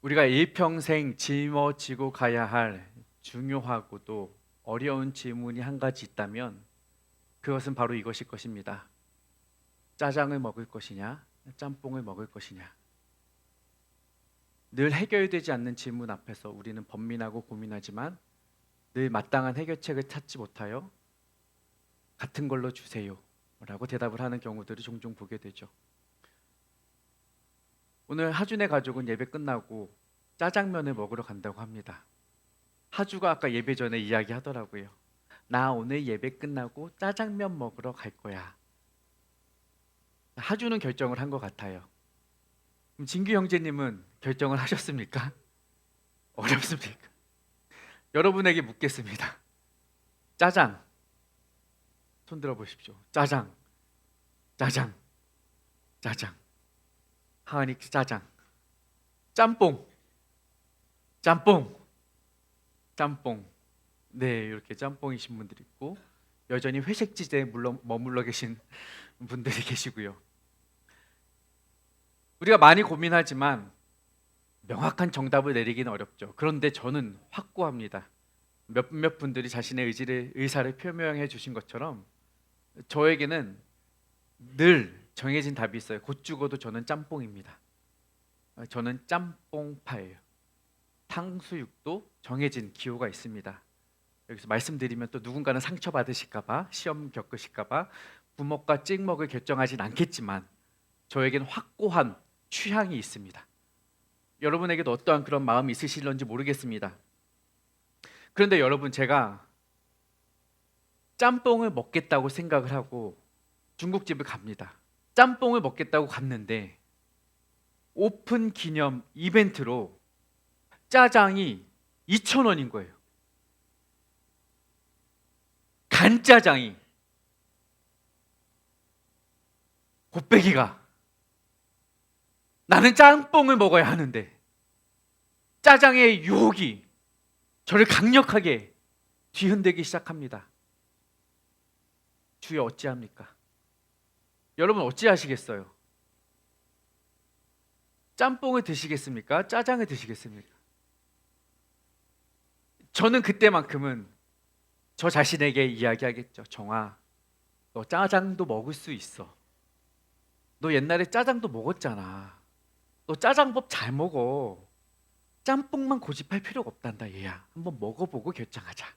우리가 일평생 짊어지고 가야 할 중요하고도 어려운 질문이 한 가지 있다면 그것은 바로 이것일 것입니다. 짜장을 먹을 것이냐, 짬뽕을 먹을 것이냐. 늘 해결되지 않는 질문 앞에서 우리는 번민하고 고민하지만 늘 마땅한 해결책을 찾지 못하여 같은 걸로 주세요 라고 대답을 하는 경우들을 종종 보게 되죠. 오늘 하준의 가족은 예배 끝나고 짜장면을 먹으러 간다고 합니다. 하주가 아까 예배 전에 이야기하더라고요. 나 오늘 예배 끝나고 짜장면 먹으러 갈 거야. 하주는 결정을 한 것 같아요. 그럼 진규 형제님은 결정을 하셨습니까? 어렵습니까? 여러분에게 묻겠습니다. 짜장, 손 들어 보십시오. 짜장, 짜장, 짜장. 하은이 짜장. 짬뽕, 짬뽕, 짬뽕. 네, 이렇게 짬뽕이신 분들이 있고 여전히 회색 지대에 머물러 계신 분들이 계시고요. 우리가 많이 고민하지만 명확한 정답을 내리기는 어렵죠. 그런데 저는 확고합니다. 몇몇 분들이 자신의 의사를 표명해 주신 것처럼 저에게는 늘 정해진 답이 있어요. 곧 죽어도 저는 짬뽕입니다. 저는 짬뽕파예요. 탕수육도 정해진 기호가 있습니다. 여기서 말씀드리면 또 누군가는 상처받으실까봐, 시험 겪으실까봐 부먹과 찍먹을 결정하진 않겠지만 저에겐 확고한 취향이 있습니다. 여러분에게도 어떠한 그런 마음이 있으실런지 모르겠습니다. 그런데 여러분, 제가 짬뽕을 먹겠다고 생각을 하고 중국집을 갑니다. 짬뽕을 먹겠다고 갔는데 오픈 기념 이벤트로 짜장이 2,000원인 거예요. 간짜장이, 곱빼기가. 나는 짬뽕을 먹어야 하는데 짜장의 유혹이 저를 강력하게 뒤흔들기 시작합니다. 주여 어찌합니까? 여러분 어찌하시겠어요? 짬뽕을 드시겠습니까? 짜장을 드시겠습니까? 저는 그때만큼은 저 자신에게 이야기하겠죠. 정아, 너 짜장도 먹을 수 있어. 너 옛날에 짜장도 먹었잖아. 너 짜장밥 잘 먹어. 짬뽕만 고집할 필요가 없단다 얘야. 한번 먹어보고 결정하자.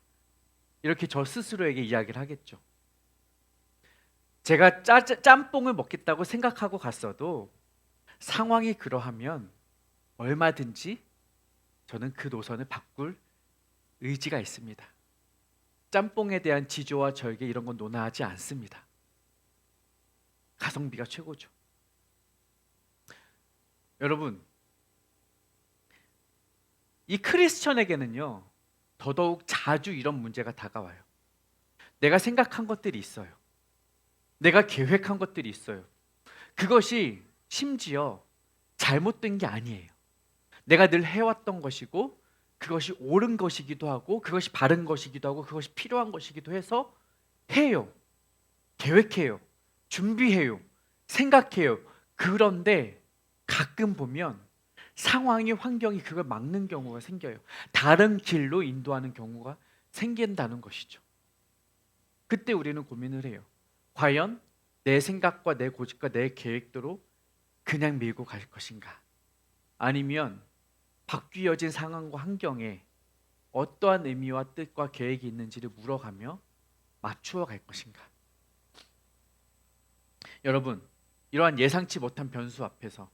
이렇게 저 스스로에게 이야기를 하겠죠. 제가 짬뽕을 먹겠다고 생각하고 갔어도 상황이 그러하면 얼마든지 저는 그 노선을 바꿀 의지가 있습니다. 짬뽕에 대한 지조와 절개 이런 건 논하지 않습니다. 가성비가 최고죠. 여러분, 이 크리스천에게는요 더더욱 자주 이런 문제가 다가와요. 내가 생각한 것들이 있어요. 내가 계획한 것들이 있어요. 그것이 심지어 잘못된 게 아니에요. 내가 늘 해왔던 것이고 그것이 옳은 것이기도 하고 그것이 바른 것이기도 하고 그것이 필요한 것이기도 해서 해요. 계획해요. 준비해요. 생각해요. 그런데 가끔 보면 상황이, 환경이 그걸 막는 경우가 생겨요. 다른 길로 인도하는 경우가 생긴다는 것이죠. 그때 우리는 고민을 해요. 과연 내 생각과 내 고집과 내 계획대로 그냥 밀고 갈 것인가? 아니면 바뀌어진 상황과 환경에 어떠한 의미와 뜻과 계획이 있는지를 물어가며 맞추어 갈 것인가? 여러분, 이러한 예상치 못한 변수 앞에서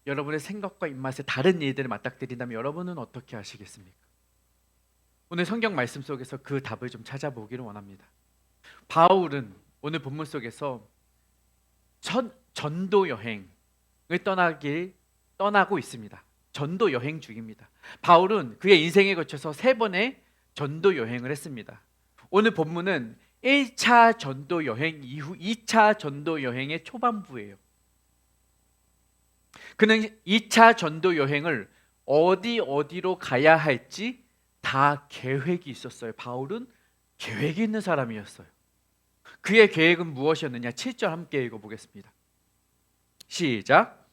여러분의 생각과 입맛에 다른 일들을 맞닥뜨린다면 여러분은 어떻게 하시겠습니까? 오늘 성경 말씀 속에서 그 답을 좀 찾아보기를 원합니다. 바울은 오늘 본문 속에서 전도 여행을 떠나고 있습니다. 전도 여행 중입니다. 바울은 그의 인생에 거쳐서 3번의 전도 여행을 했습니다. 오늘 본문은 1차 전도 여행 이후 2차 전도 여행의 초반부예요. 그는 2차 전도 여행을 어디로 가야 할지 다 계획이 있었어요. 바울은 계획이 있는 사람이었어요. 그의 계획은 무엇이었느냐? 7절 함께 읽어보겠습니다. 시작.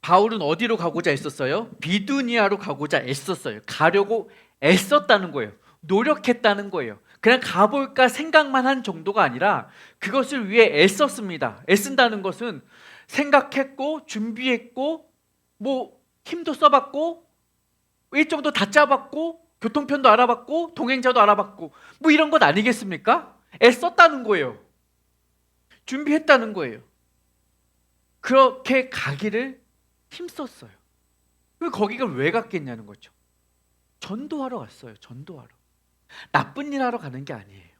바울은 어디로 가고자 했었어요? 비두니아로 가고자 애썼어요. 가려고 애썼다는 거예요. 노력했다는 거예요. 그냥 가볼까 생각만 한 정도가 아니라 그것을 위해 애썼습니다. 애쓴다는 것은 생각했고 준비했고 뭐 힘도 써봤고 일정도 다 짜봤고 교통편도 알아봤고 동행자도 알아봤고 뭐 이런 것 아니겠습니까? 애썼다는 거예요. 준비했다는 거예요. 그렇게 가기를 힘썼어요. 그 거기가 왜 갔겠냐는 거죠. 전도하러 갔어요. 전도하러. 나쁜 일 하러 가는 게 아니에요.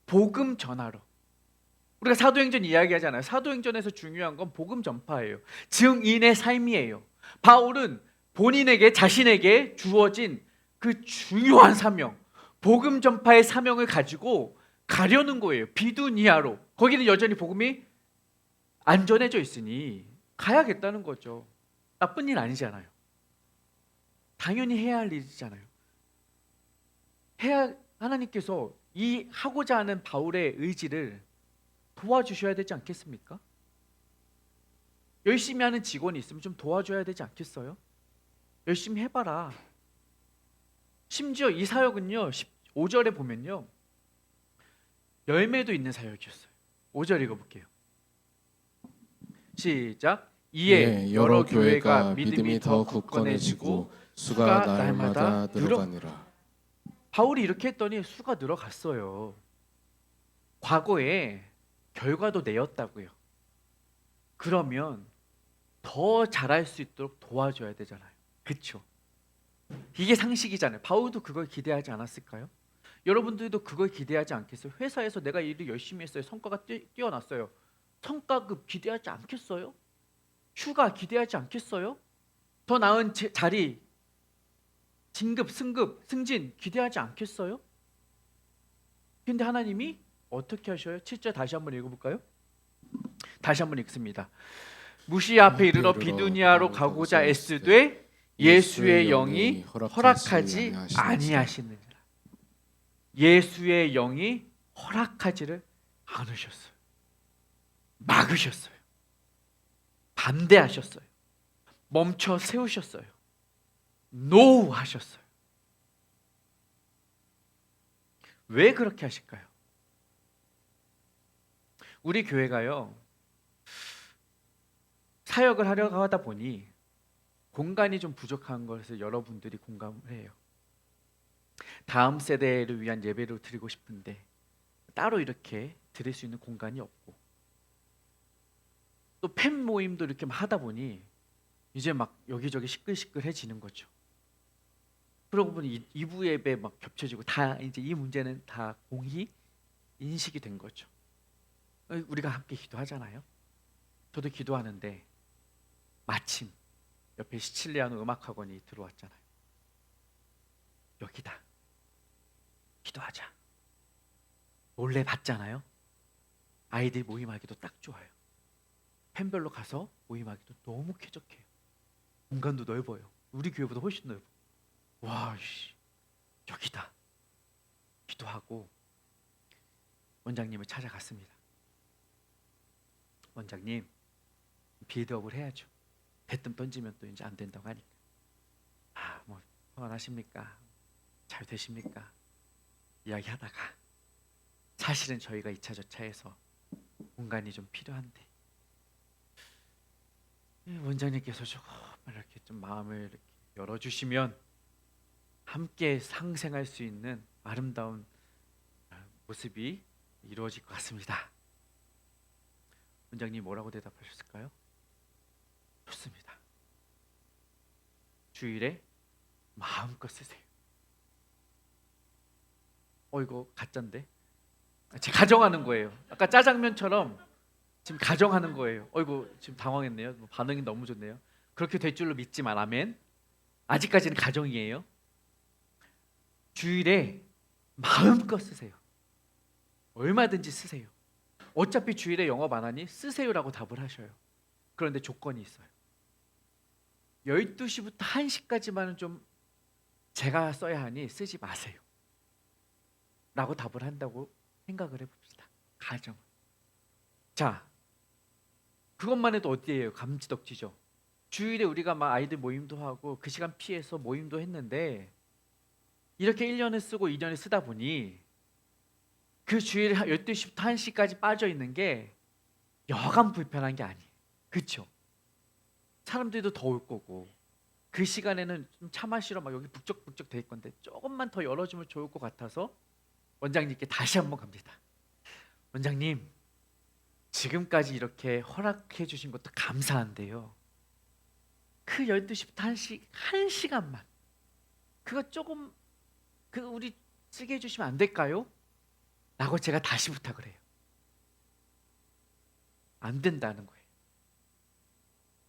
복음 전하러. 우리가 사도행전 이야기하잖아요. 사도행전에서 중요한 건 복음 전파예요. 증인의 삶이에요. 바울은 본인에게 자신에게 주어진 그 중요한 사명, 복음 전파의 사명을 가지고 가려는 거예요. 비두니아로. 거기는 여전히 복음이 안전해져 있으니 가야겠다는 거죠. 나쁜 일 아니잖아요. 당연히 해야 할 일이잖아요. 하나님께서 이 하고자 하는 바울의 의지를 도와주셔야 되지 않겠습니까? 열심히 하는 직원이 있으면 좀 도와줘야 되지 않겠어요? 열심히 해봐라. 심지어 이 사역은요 5절에 보면요 열매도 있는 사역이었어요. 5절 읽어볼게요. 시작. 이에 여러 교회가 믿음이 더 굳건해지고 수가 날마다 늘어가니라. 바울이 이렇게 했더니 수가 늘어갔어요. 과거에 결과도 내었다고요. 그러면 더 잘할 수 있도록 도와줘야 되잖아요. 그렇죠? 이게 상식이잖아요. 바울도 그걸 기대하지 않았을까요? 여러분들도 그걸 기대하지 않겠어요? 회사에서 내가 일을 열심히 했어요. 성과가 뛰어났어요. 성과급 기대하지 않겠어요? 휴가 기대하지 않겠어요? 더 나은 자리, 진급, 승급, 승진 기대하지 않겠어요? 근데 하나님이 어떻게 하셔요? 7절 다시 한번 읽어볼까요? 다시 한번 읽습니다. 무시야 앞에 이르러 비두니아로 가고자 애쓰되 예수의 영이 허락하지 아니하시느니라. 예수의 영이 허락하지를 않으셨어요. 막으셨어요. 반대하셨어요. 멈춰 세우셨어요. 노 하셨어요. 왜 그렇게 하실까요? 우리 교회가요 사역을 하려고 하다 보니 공간이 좀 부족한 것을 여러분들이 공감을 해요. 다음 세대를 위한 예배를 드리고 싶은데 따로 이렇게 드릴 수 있는 공간이 없고 또 팬 모임도 이렇게 하다 보니 이제 막 여기저기 시끌시끌해지는 거죠. 그러고 보니 2부 예배 막 겹쳐지고 다 이제 이 문제는 다 공히 인식이 된 거죠. 우리가 함께 기도하잖아요. 저도 기도하는데 마침 옆에 시칠리아노 음악학원이 들어왔잖아요. 여기다 기도하자. 몰래 봤잖아요. 아이들 모임하기도 딱 좋아요. 팬별로 가서 모임하기도 너무 쾌적해요. 공간도 넓어요. 우리 교회보다 훨씬 넓어. 와, 여기다 기도하고 원장님을 찾아갔습니다. 원장님, 빌드업을 해야죠. 대뜸 던지면 또 이제 안 된다고 하니까. 뭐 평안하십니까? 잘 되십니까? 이야기하다가 사실은 저희가 2차 저차해서 공간이 좀 필요한데 원장님께서 조금 이렇게 좀 마음을 이렇게 열어주시면 함께 상생할 수 있는 아름다운 모습이 이루어질 것 같습니다. 원장님 뭐라고 대답하셨을까요? 좋습니다. 주일에 마음껏 쓰세요. 이거 가짜인데? 제가 가정하는 거예요. 아까 짜장면처럼 지금 가정하는 거예요. 이거 지금 당황했네요. 반응이 너무 좋네요. 그렇게 될 줄로 믿지만 아멘. 아직까지는 가정이에요. 주일에 마음껏 쓰세요. 얼마든지 쓰세요. 어차피 주일에 영업 안 하니 쓰세요라고 답을 하셔요. 그런데 조건이 있어요. 12시부터 1시까지만은 좀 제가 써야 하니 쓰지 마세요. 라고 답을 한다고 생각을 해봅시다. 가정. 자, 그것만 해도 어디예요? 감지덕지죠. 주일에 우리가 막 아이들 모임도 하고 그 시간 피해서 모임도 했는데 이렇게 1년을 쓰고 2년을 쓰다 보니 그 주일에 12시부터 1시까지 빠져 있는 게 여간 불편한 게 아니에요. 그렇죠? 사람들도 더울 거고 그 시간에는 좀 차 마시러 막 여기 북적북적 될 건데 조금만 더 열어주면 좋을 것 같아서 원장님께 다시 한번 갑니다. 원장님, 지금까지 이렇게 허락해 주신 것도 감사한데요. 그 12시부터 1시, 1시간만 그거 조금 우리 쓰게 해주시면 안 될까요? 라고 제가 다시 부탁을 해요. 안 된다는 거예요.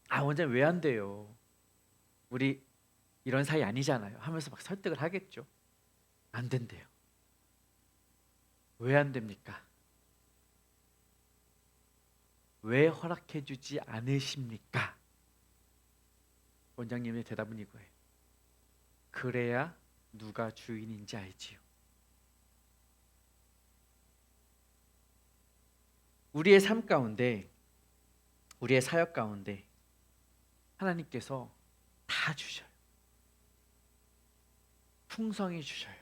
아, 원장님 왜 안 돼요? 우리 이런 사이 아니잖아요 하면서 막 설득을 하겠죠. 안 된대요. 왜 안 됩니까? 왜 허락해 주지 않으십니까? 원장님의 대답은 이거예요. 그래야 누가 주인인지 알지요. 우리의 삶 가운데, 우리의 사역 가운데 하나님께서 다 주셔요. 풍성히 주셔요.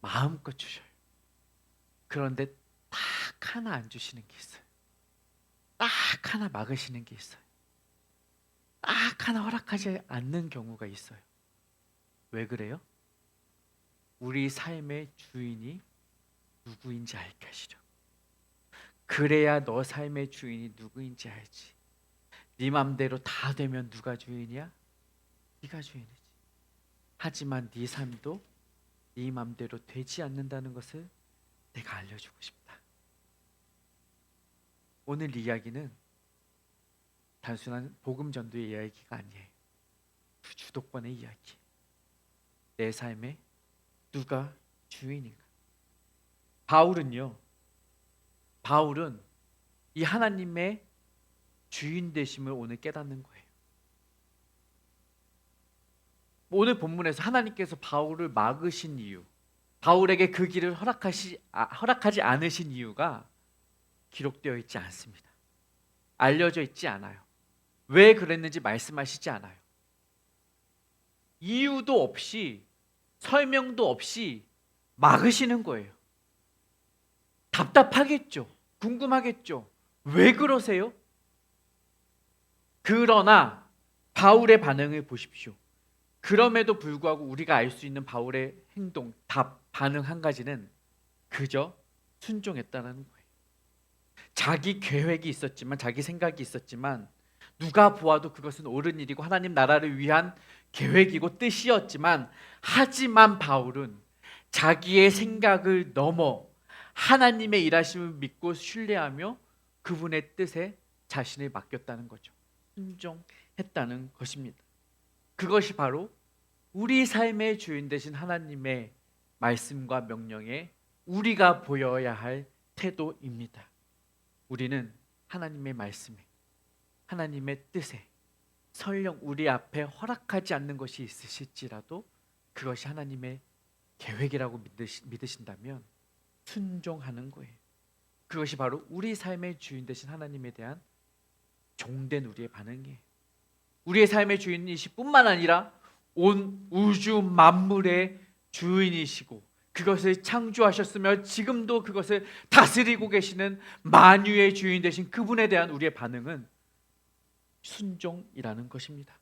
마음껏 주셔요. 그런데 딱 하나 안 주시는 게 있어요. 딱 하나 막으시는 게 있어요. 딱 하나 허락하지 않는 경우가 있어요. 왜 그래요? 우리 삶의 주인이 누구인지 알게 하시려. 그래야 너 삶의 주인이 누구인지 알지. 네 맘대로 다 되면 누가 주인이야? 네가 주인이지. 하지만 네 삶도 네 맘대로 되지 않는다는 것을 내가 알려주고 싶다. 오늘 이야기는 단순한 복음 전도의 이야기가 아니에요. 주도권의 이야기. 내 삶에 누가 주인인가? 바울은 이 하나님의 주인 되심을 오늘 깨닫는 거예요. 오늘 본문에서 하나님께서 바울을 막으신 이유, 바울에게 그 길을 허락하지 않으신 이유가 기록되어 있지 않습니다. 알려져 있지 않아요. 왜 그랬는지 말씀하시지 않아요. 이유도 없이 설명도 없이 막으시는 거예요. 답답하겠죠. 궁금하겠죠. 왜 그러세요? 그러나 바울의 반응을 보십시오. 그럼에도 불구하고 우리가 알 수 있는 바울의 행동, 반응 한 가지는 그저 순종했다는 거예요. 자기 계획이 있었지만, 자기 생각이 있었지만 누가 보아도 그것은 옳은 일이고 하나님 나라를 위한 계획이고 뜻이었지만, 하지만 바울은 자기의 생각을 넘어 하나님의 일하심을 믿고 신뢰하며 그분의 뜻에 자신을 맡겼다는 거죠. 순종했다는 것입니다. 그것이 바로 우리 삶의 주인 되신 하나님의 말씀과 명령에 우리가 보여야 할 태도입니다. 우리는 하나님의 말씀에, 하나님의 뜻에 설령 우리 앞에 허락하지 않는 것이 있으실지라도 그것이 하나님의 계획이라고 믿으신다면 순종하는 거예요. 그것이 바로 우리 삶의 주인 되신 하나님에 대한 종된 우리의 반응이에요. 우리의 삶의 주인이실 뿐만 아니라 온 우주 만물의 주인이시고 그것을 창조하셨으며 지금도 그것을 다스리고 계시는 만유의 주인 되신 그분에 대한 우리의 반응은 순종이라는 것입니다.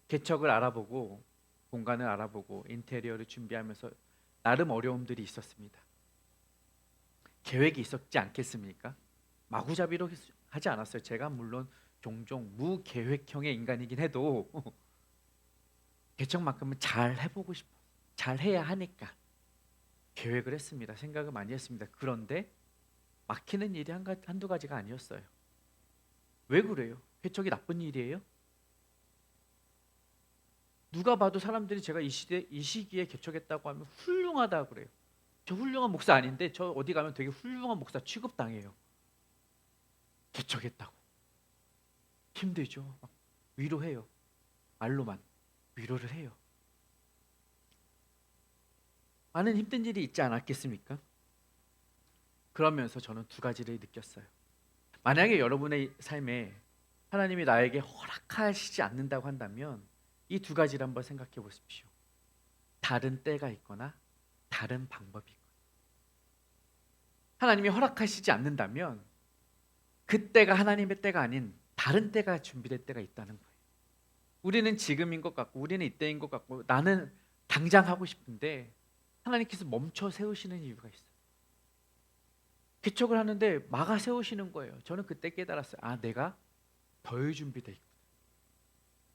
개척을 알아보고 공간을 알아보고 인테리어를 준비하면서 나름 어려움들이 있었습니다. 계획이 있었지 않겠습니까? 마구잡이로 하지 않았어요. 제가 물론 종종 무계획형의 인간이긴 해도 개척만큼은 잘 해보고 싶어, 잘 해야 하니까 계획을 했습니다. 생각을 많이 했습니다. 그런데 막히는 일이 한두 가지가 아니었어요. 왜 그래요? 개척이 나쁜 일이에요? 누가 봐도 사람들이 제가 이 시기에 개척했다고 하면 훌륭하다 그래요. 저 훌륭한 목사 아닌데 저 어디 가면 되게 훌륭한 목사 취급당해요. 개척했다고. 힘들죠. 막 위로해요. 말로만 위로를 해요. 많은 힘든 일이 있지 않았겠습니까? 그러면서 저는 두 가지를 느꼈어요. 만약에 여러분의 삶에 하나님이 나에게 허락하시지 않는다고 한다면 이 두 가지를 한번 생각해 보십시오. 다른 때가 있거나 다른 방법이 있거나. 하나님이 허락하시지 않는다면 그 때가 하나님의 때가 아닌 다른 때가 준비될 때가 있다는 거예요. 우리는 지금인 것 같고 우리는 이때인 것 같고 나는 당장 하고 싶은데 하나님께서 멈춰 세우시는 이유가 있어요. 개척을 하는데 막아 세우시는 거예요. 저는 그때 깨달았어요. 아, 내가 덜 준비돼 있구나.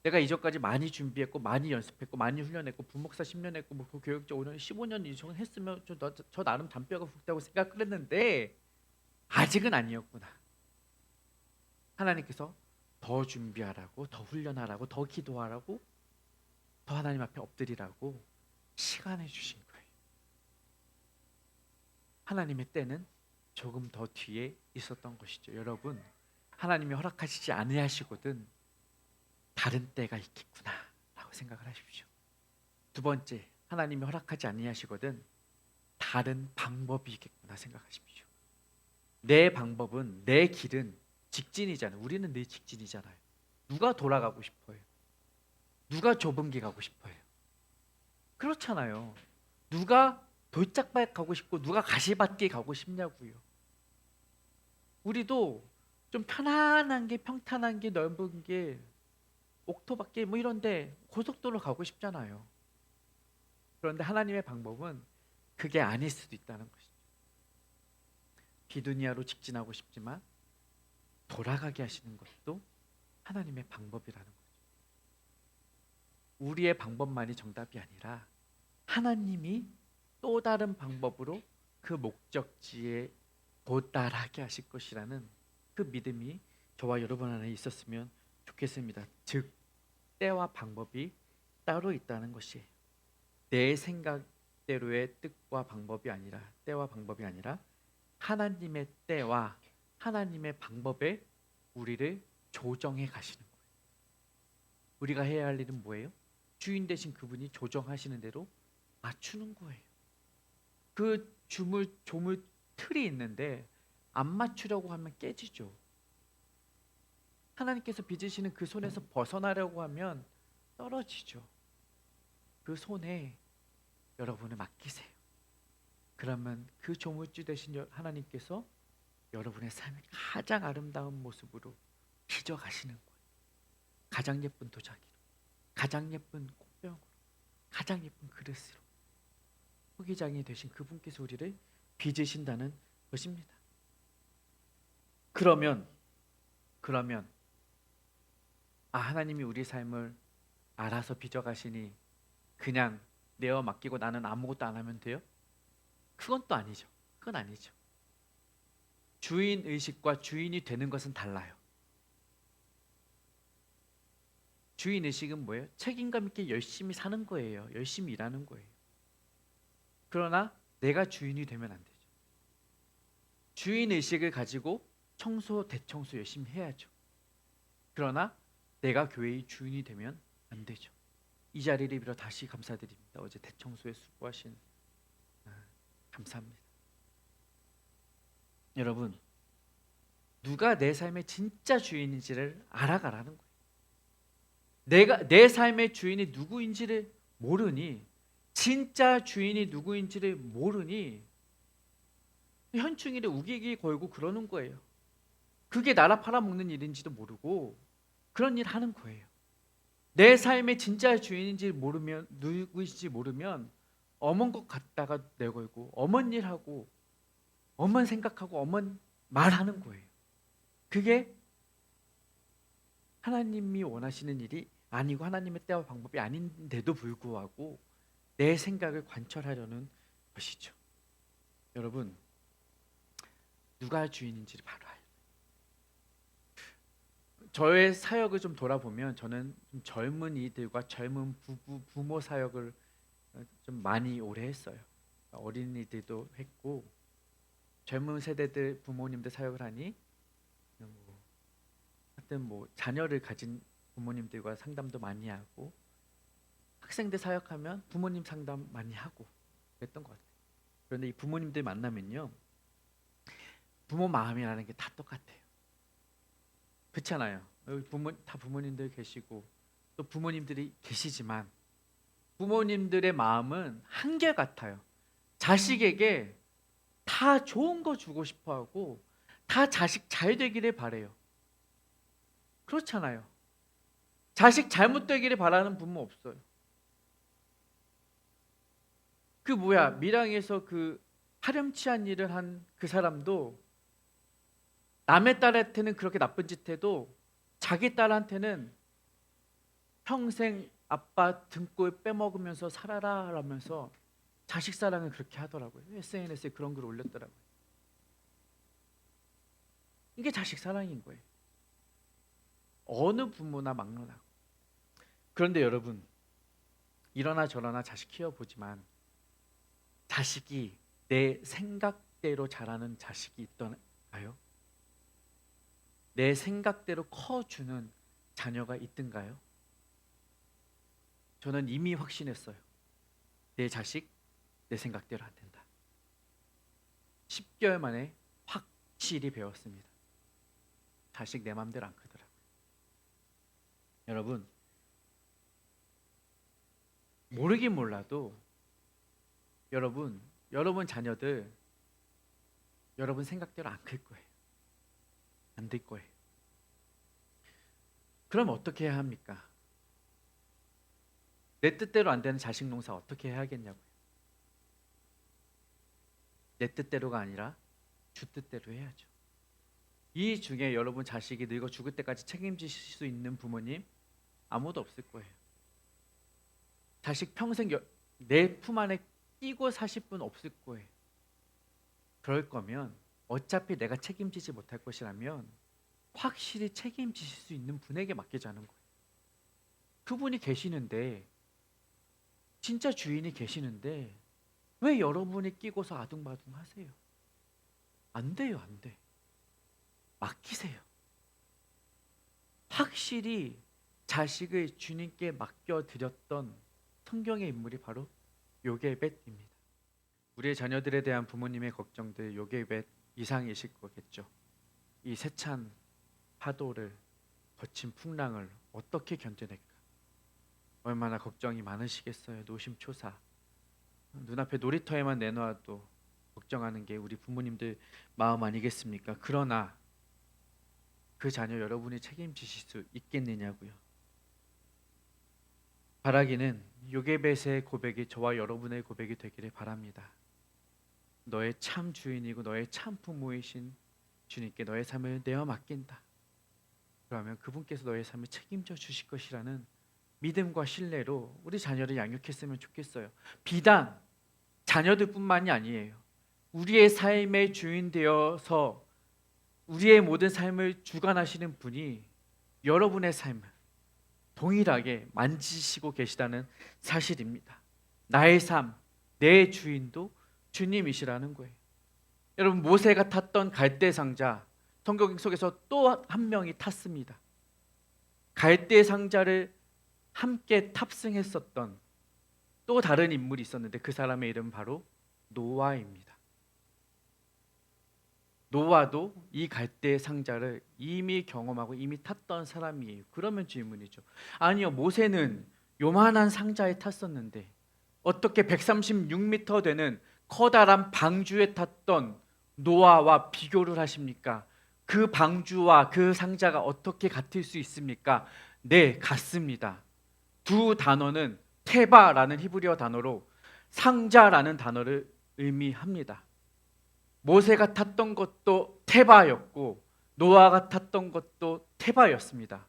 내가 이전까지 많이 준비했고 많이 연습했고 많이 훈련했고 부목사 10년 했고 뭐 교육자 5년 15년 이상 했으면 저 나름 잔뼈가 굵다고 생각을 했는데 아직은 아니었구나. 하나님께서 더 준비하라고, 더 훈련하라고, 더 기도하라고, 더 하나님 앞에 엎드리라고 시간을 주신 거예요. 하나님의 때는 조금 더 뒤에 있었던 것이죠. 여러분, 하나님이 허락하시지 아니하시거든 다른 때가 있겠구나 라고 생각을 하십시오. 두 번째, 하나님이 허락하지 아니하시거든 다른 방법이 있겠구나 생각하십시오. 내 방법은, 내 길은 직진이잖아요. 우리는 늘 직진이잖아요. 누가 돌아가고 싶어요? 누가 좁은 길 가고 싶어요? 그렇잖아요. 누가 돌짝밭 가고 싶고 누가 가시밭길 가고 싶냐고요. 우리도 좀 편안한 게, 평탄한 게, 넓은 게, 옥토밭길 뭐 이런데 고속도로 가고 싶잖아요. 그런데 하나님의 방법은 그게 아닐 수도 있다는 것이죠. 비두니아로 직진하고 싶지만 돌아가게 하시는 것도 하나님의 방법이라는 거죠. 우리의 방법만이 정답이 아니라 하나님이 또 다른 방법으로 그 목적지에 도달하게 하실 것이라는 그 믿음이 저와 여러분 안에 있었으면 좋겠습니다. 즉 때와 방법이 따로 있다는 것이에요. 내 생각대로의 뜻과 방법이 아니라, 때와 방법이 아니라 하나님의 때와 하나님의 방법에 우리를 조정해 가시는 거예요. 우리가 해야 할 일은 뭐예요? 주인 되신 그분이 조정하시는 대로 맞추는 거예요. 그 조물 틀이 있는데 안 맞추려고 하면 깨지죠. 하나님께서 빚으시는 그 손에서 벗어나려고 하면 떨어지죠. 그 손에 여러분을 맡기세요. 그러면 그 조물주 되신 하나님께서 여러분의 삶을 가장 아름다운 모습으로 빚어가시는 거예요. 가장 예쁜 도자기로, 가장 예쁜 꽃병으로, 가장 예쁜 그릇으로 후기장이 되신 그분께서 우리를 빚으신다는 것입니다. 그러면 하나님이 우리 삶을 알아서 빚어가시니 그냥 내어 맡기고 나는 아무것도 안 하면 돼요? 그건 또 아니죠. 그건 아니죠. 주인 의식과 주인이 되는 것은 달라요. 주인 의식은 뭐예요? 책임감 있게 열심히 사는 거예요. 열심히 일하는 거예요. 그러나 내가 주인이 되면 안 되죠. 주인 의식을 가지고 대청소 열심히 해야죠. 그러나 내가 교회의 주인이 되면 안 되죠. 이 자리를 빌어 다시 감사드립니다. 어제 대청소에 수고하신 감사합니다. 여러분, 누가 내 삶의 진짜 주인인지를 알아가라는 거예요. 내 삶의 주인이 누구인지를 모르니, 진짜 주인이 누구인지를 모르니 현충일에 우기기 걸고 그러는 거예요. 그게 나라 팔아먹는 일인지도 모르고 그런 일 하는 거예요. 내 삶의 진짜 주인인지 모르면, 누구인지 모르면 엄한 것 같다가 내걸고 엄한 일하고 엄한 생각하고 엄한 말하는 거예요. 그게 하나님이 원하시는 일이 아니고 하나님의 때와 방법이 아닌데도 불구하고 내 생각을 관철하려는 것이죠. 여러분, 누가 주인인지를 바로 알아요. 저의 사역을 좀 돌아보면 저는 좀 젊은이들과 젊은 부모 사역을 좀 많이 오래 했어요. 어린이들도 했고 젊은 세대들 부모님들 사역을 하니 하여튼 자녀를 가진 부모님들과 상담도 많이 하고 학생들 사역하면 부모님 상담 많이 하고 그랬던 것 같아요. 그런데 이 부모님들 만나면요, 부모 마음이라는 게 다 똑같아요. 그렇잖아요. 여기 다 부모님들 계시고 또 부모님들이 계시지만 부모님들의 마음은 한결 같아요. 자식에게 다 좋은 거 주고 싶어 하고 다 자식 잘 되기를 바래요. 그렇잖아요. 자식 잘못되기를 바라는 부모 없어요. 그 밀양에서 그 파렴치한 일을 한 그 사람도 남의 딸한테는 그렇게 나쁜 짓 해도 자기 딸한테는 평생 아빠 등골 빼먹으면서 살아라 라면서 자식 사랑을 그렇게 하더라고요. SNS에 그런 글 올렸더라고요. 이게 자식 사랑인 거예요. 어느 부모나 막론하고. 그런데 여러분, 이러나 저러나 자식 키워보지만 자식이 내 생각대로 자라는 자식이 있던가요? 내 생각대로 커주는 자녀가 있던가요? 저는 이미 확신했어요. 내 자식 내 생각대로 안 된다. 10개월 만에 확실히 배웠습니다. 자식 내 맘대로 안 크더라고요. 여러분, 모르긴 몰라도 여러분 자녀들 여러분 생각대로 안 클 거예요. 안 될 거예요. 그럼 어떻게 해야 합니까? 내 뜻대로 안 되는 자식 농사 어떻게 해야겠냐고요. 내 뜻대로가 아니라 주 뜻대로 해야죠. 이 중에 여러분 자식이 늙어 죽을 때까지 책임지실 수 있는 부모님 아무도 없을 거예요. 자식 평생 내 품 안에 끼고 사실 분 없을 거예요. 그럴 거면 어차피 내가 책임지지 못할 것이라면 확실히 책임지실 수 있는 분에게 맡기자는 거예요. 그분이 계시는데, 진짜 주인이 계시는데 왜 여러분이 끼고서 아둥바둥 하세요? 안 돼요, 안 돼. 맡기세요. 확실히 자식을 주님께 맡겨드렸던 성경의 인물이 바로 요게벳입니다. 우리의 자녀들에 대한 부모님의 걱정들 요게벳 이상이실 거겠죠. 이 세찬 파도를 거친 풍랑을 어떻게 견뎌낼까? 얼마나 걱정이 많으시겠어요. 노심초사. 눈앞에 놀이터에만 내놓아도 걱정하는 게 우리 부모님들 마음 아니겠습니까? 그러나 그 자녀 여러분이 책임지실 수 있겠느냐고요. 바라기는 요게벳의 고백이 저와 여러분의 고백이 되기를 바랍니다. 너의 참 주인이고 너의 참 부모이신 주님께 너의 삶을 내어 맡긴다. 그러면 그분께서 너의 삶을 책임져 주실 것이라는 믿음과 신뢰로 우리 자녀를 양육했으면 좋겠어요. 비단 자녀들뿐만이 아니에요. 우리의 삶의 주인 되어서 우리의 모든 삶을 주관하시는 분이 여러분의 삶을 동일하게 만지시고 계시다는 사실입니다. 나의 삶, 내 주인도 주님이시라는 거예요. 여러분, 모세가 탔던 갈대 상자, 성경 속에서 또 한 명이 탔습니다. 갈대 상자를 함께 탑승했었던 또 다른 인물이 있었는데 그 사람의 이름은 바로 노아입니다. 노아도 이 갈대 상자를 이미 경험하고 이미 탔던 사람이에요. 그러면 질문이죠. 아니요, 모세는 요만한 상자에 탔었는데 어떻게 136m 되는 커다란 방주에 탔던 노아와 비교를 하십니까? 그 방주와 그 상자가 어떻게 같을 수 있습니까? 네, 같습니다. 두 단어는 테바라는 히브리어 단어로 상자라는 단어를 의미합니다. 모세가 탔던 것도 테바였고 노아가 탔던 것도 테바였습니다.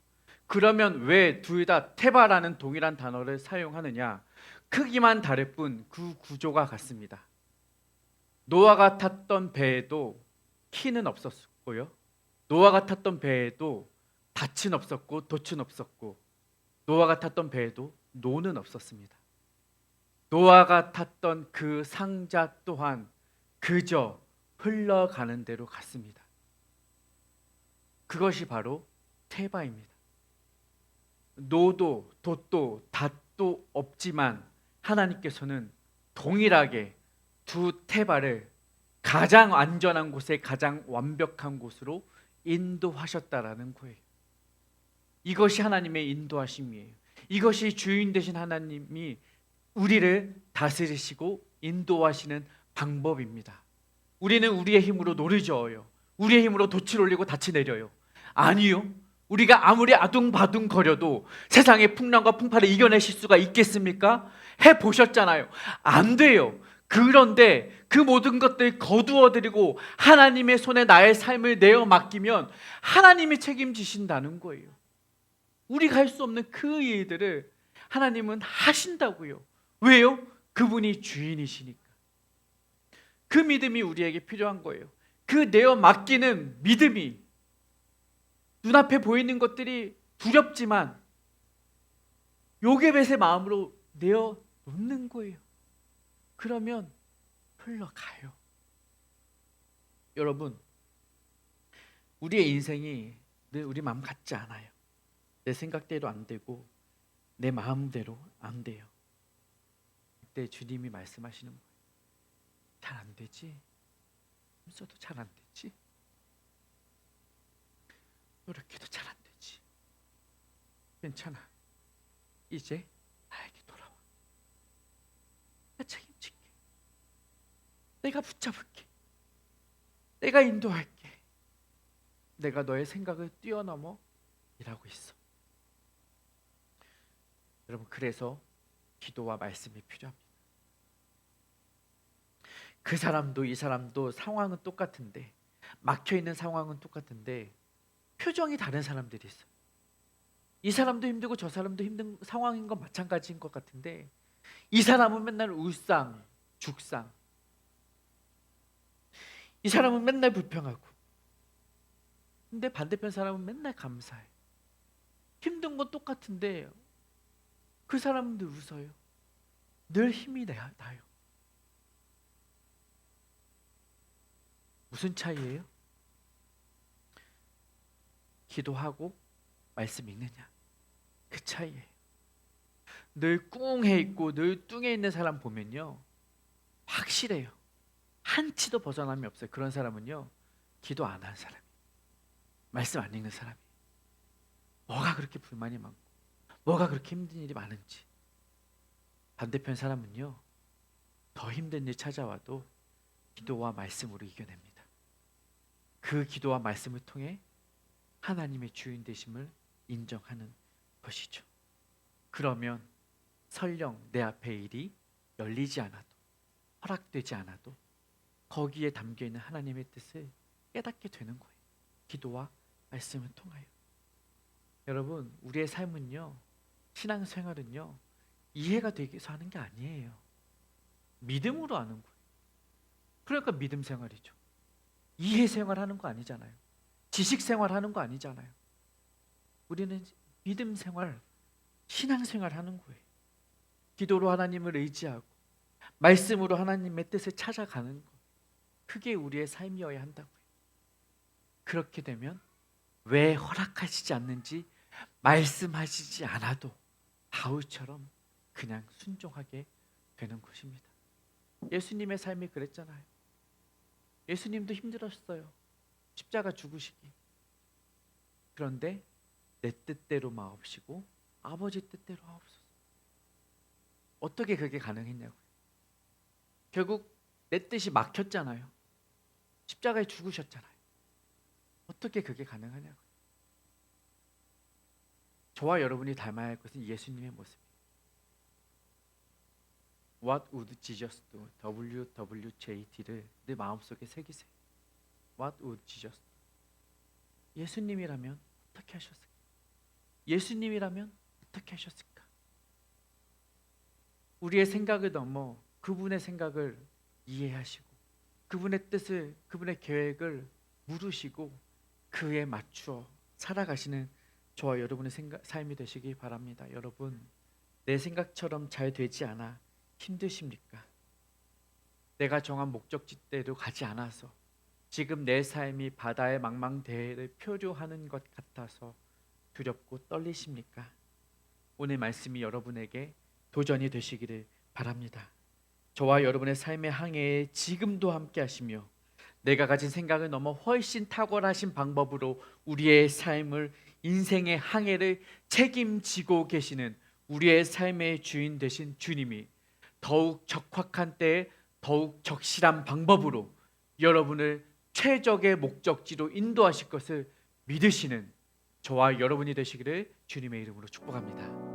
그러면 왜 둘 다 테바라는 동일한 단어를 사용하느냐? 크기만 다를 뿐 그 구조가 같습니다. 노아가 탔던 배에도 키는 없었고요. 노아가 탔던 배에도 닻은 없었고 돛은 없었고 노아가 탔던 배에도 노는 없었습니다. 노아가 탔던 그 상자 또한 그저 흘러가는 대로 갔습니다. 그것이 바로 테바입니다. 노도 돛도 닷도 없지만 하나님께서는 동일하게 두 테바를 가장 안전한 곳에 가장 완벽한 곳으로 인도하셨다라는 거예요. 이것이 하나님의 인도하심이에요. 이것이 주인 되신 하나님이 우리를 다스리시고 인도하시는 방법입니다. 우리는 우리의 힘으로 노를 저어요. 우리의 힘으로 돛을 올리고 닻을 내려요. 아니요. 우리가 아무리 아둥바둥 거려도 세상의 풍랑과 풍파를 이겨내실 수가 있겠습니까? 해보셨잖아요. 안 돼요. 그런데 그 모든 것들 거두어드리고 하나님의 손에 나의 삶을 내어 맡기면 하나님이 책임지신다는 거예요. 우리가 할 수 없는 그 일들을 하나님은 하신다고요. 왜요? 그분이 주인이시니까. 그 믿음이 우리에게 필요한 거예요. 그 내어 맡기는 믿음이 눈앞에 보이는 것들이 두렵지만 요괴벳의 마음으로 내어 놓는 거예요. 그러면 흘러가요. 여러분, 우리의 인생이 늘 우리 마음 같지 않아요. 내 생각대로 안 되고 내 마음대로 안 돼요. 그때 주님이 말씀하시는 거예요. 잘 안 되지? 하면서도 잘 안 되지? 노력해도 잘 안 되지? 괜찮아. 이제 나에게 돌아와. 내가 책임질게. 내가 붙잡을게. 내가 인도할게. 내가 너의 생각을 뛰어넘어 일하고 있어. 여러분, 그래서 기도와 말씀이 필요합니다. 그 사람도 이 사람도 상황은 똑같은데, 막혀있는 상황은 똑같은데 표정이 다른 사람들이 있어요. 이 사람도 힘들고 저 사람도 힘든 상황인 건 마찬가지인 것 같은데, 이 사람은 맨날 울상 죽상, 이 사람은 맨날 불평하고, 근데 반대편 사람은 맨날 감사해. 힘든 건 똑같은데 그 사람은 늘 웃어요. 늘 힘이 나요. 무슨 차이예요? 기도하고 말씀 읽느냐, 그 차이예요. 늘 꿍해 있고 늘 뚱해 있는 사람 보면요, 확실해요. 한치도 벗어남이 없어요. 그런 사람은요, 기도 안 하는 사람이, 말씀 안 읽는 사람이. 뭐가 그렇게 불만이 많고 뭐가 그렇게 힘든 일이 많은지. 반대편 사람은요, 더 힘든 일 찾아와도 기도와 말씀으로 이겨냅니다. 그 기도와 말씀을 통해 하나님의 주인 되심을 인정하는 것이죠. 그러면 설령 내 앞에 일이 열리지 않아도, 허락되지 않아도 거기에 담겨있는 하나님의 뜻을 깨닫게 되는 거예요. 기도와 말씀을 통하여. 여러분, 우리의 삶은요, 신앙생활은요, 이해가 되기 위해서 하는 게 아니에요. 믿음으로 하는 거예요. 그러니까 믿음 생활이죠. 이해 생활하는 거 아니잖아요. 지식 생활하는 거 아니잖아요. 우리는 믿음 생활, 신앙 생활하는 거예요. 기도로 하나님을 의지하고 말씀으로 하나님의 뜻을 찾아가는 거, 그게 우리의 삶이어야 한다고요. 그렇게 되면 왜 허락하시지 않는지 말씀하시지 않아도 바울처럼 그냥 순종하게 되는 것입니다. 예수님의 삶이 그랬잖아요. 예수님도 힘들었어요. 십자가 죽으시기. 그런데 내 뜻대로 마옵시고 아버지 뜻대로 하옵소서. 어떻게 그게 가능했냐고요. 결국 내 뜻이 막혔잖아요. 십자가에 죽으셨잖아요. 어떻게 그게 가능하냐고요. 저와 여러분이 닮아야 할 것은 예수님의 모습이에요. What would Jesus do? WWJD를 내 마음속에 새기세요. What would Jesus do? 예수님이라면 어떻게 하셨을까? 예수님이라면 어떻게 하셨을까? 우리의 생각을 넘어 그분의 생각을 이해하시고 그분의 뜻을, 그분의 계획을 물으시고 그에 맞추어 살아가시는 저와 여러분의 삶이 되시기 바랍니다. 여러분, 내 생각처럼 잘 되지 않아 힘드십니까? 내가 정한 목적지대로 가지 않아서 지금 내 삶이 바다의 망망대해를 표류하는 것 같아서 두렵고 떨리십니까? 오늘 말씀이 여러분에게 도전이 되시기를 바랍니다. 저와 여러분의 삶의 항해에 지금도 함께 하시며 내가 가진 생각을 넘어 훨씬 탁월하신 방법으로 우리의 삶을 인생의 항해를 책임지고 계시는 우리의 삶의 주인 되신 주님이 더욱 적확한 때에 더욱 적실한 방법으로 여러분을 최적의 목적지로 인도하실 것을 믿으시는 저와 여러분이 되시기를 주님의 이름으로 축복합니다.